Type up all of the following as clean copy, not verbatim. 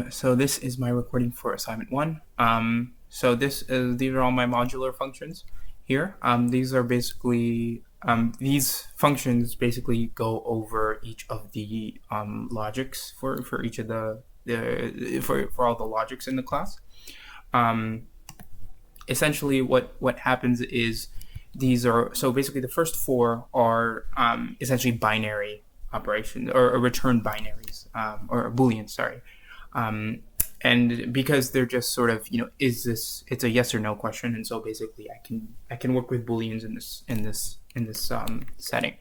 So this is my recording for assignment 1. These are all my modular functions here. These are basically these functions basically go over each of the logics for each of for all the logics in the class. Essentially, what happens is these are basically the first 4 are essentially binary operations or return binaries or booleans. Sorry. And because they're just sort of, it's a yes or no question, and so basically I can work with booleans in this setting.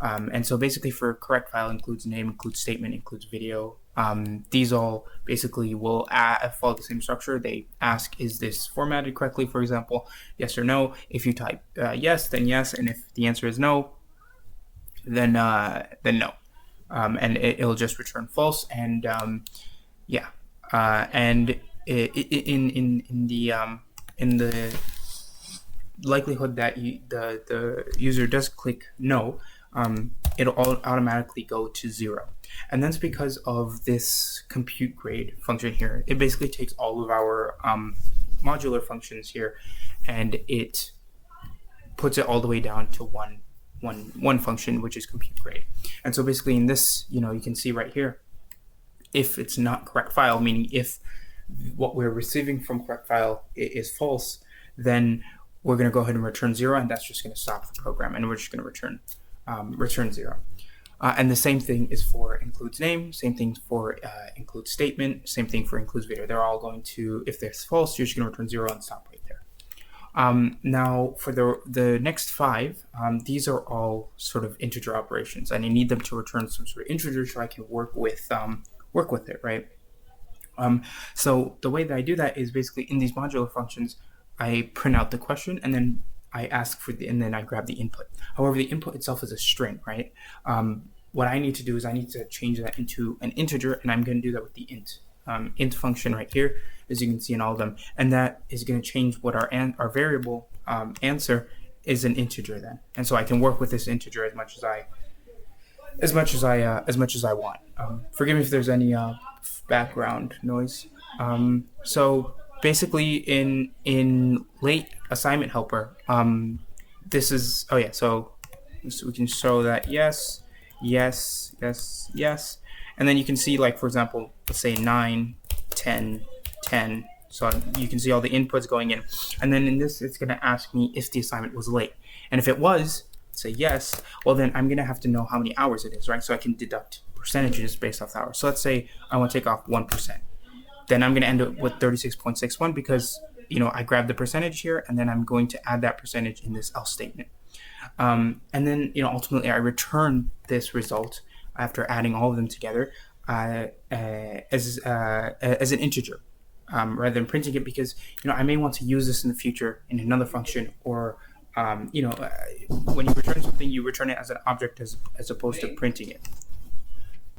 And so basically for correct file includes name, includes statement, includes video. These all basically will follow the same structure. They ask, is this formatted correctly, for example, yes or no. If you type yes, then yes, and if the answer is no, then no. And it'll just return false. And and in the likelihood that the user does click no, it'll automatically go to 0. And that's because of this compute grade function here. It basically takes all of our modular functions here, and it puts it all the way down to one function, which is compute grade. And so basically in this, you can see right here, if it's not correct file, meaning if what we're receiving from correct file is false, then we're going to go ahead and return 0, and that's just going to stop the program, and we're just going to return 0. And the same thing is for includes name, same thing for includes statement, same thing for includes video. They're all going to, if they're false, you're just going to return 0 and stop right there. Now for the next 5, these are all sort of integer operations, and I need them to return some sort of integer so I can work with it, right? So the way that I do that is basically in these modular functions, I print out the question and then I ask and then I grab the input. However, the input itself is a string, right? What I need to do is I need to change that into an integer, and I'm going to do that with the int function right here, as you can see in all of them, and that is going to change what our variable answer is an integer then, and so I can work with this integer as much as I want. Forgive me if there's any background noise. So basically in late assignment helper, this is, so we can show that yes, and then you can see, like, for example, let's say 9, 10, 10. So you can see all the inputs going in, and then in this it's going to ask me if the assignment was late, and if it was, say yes, well then I'm going to have to know how many hours it is, right? So I can deduct percentages based off the hours. So let's say I want to take off 1%. Then I'm going to end up with 36.61 because, I grabbed the percentage here, and then I'm going to add that percentage in this else statement. And then, ultimately I return this result after adding all of them together as an integer. Rather than printing it, because I may want to use this in the future in another function, or when you return something, you return it as an object as opposed to printing it.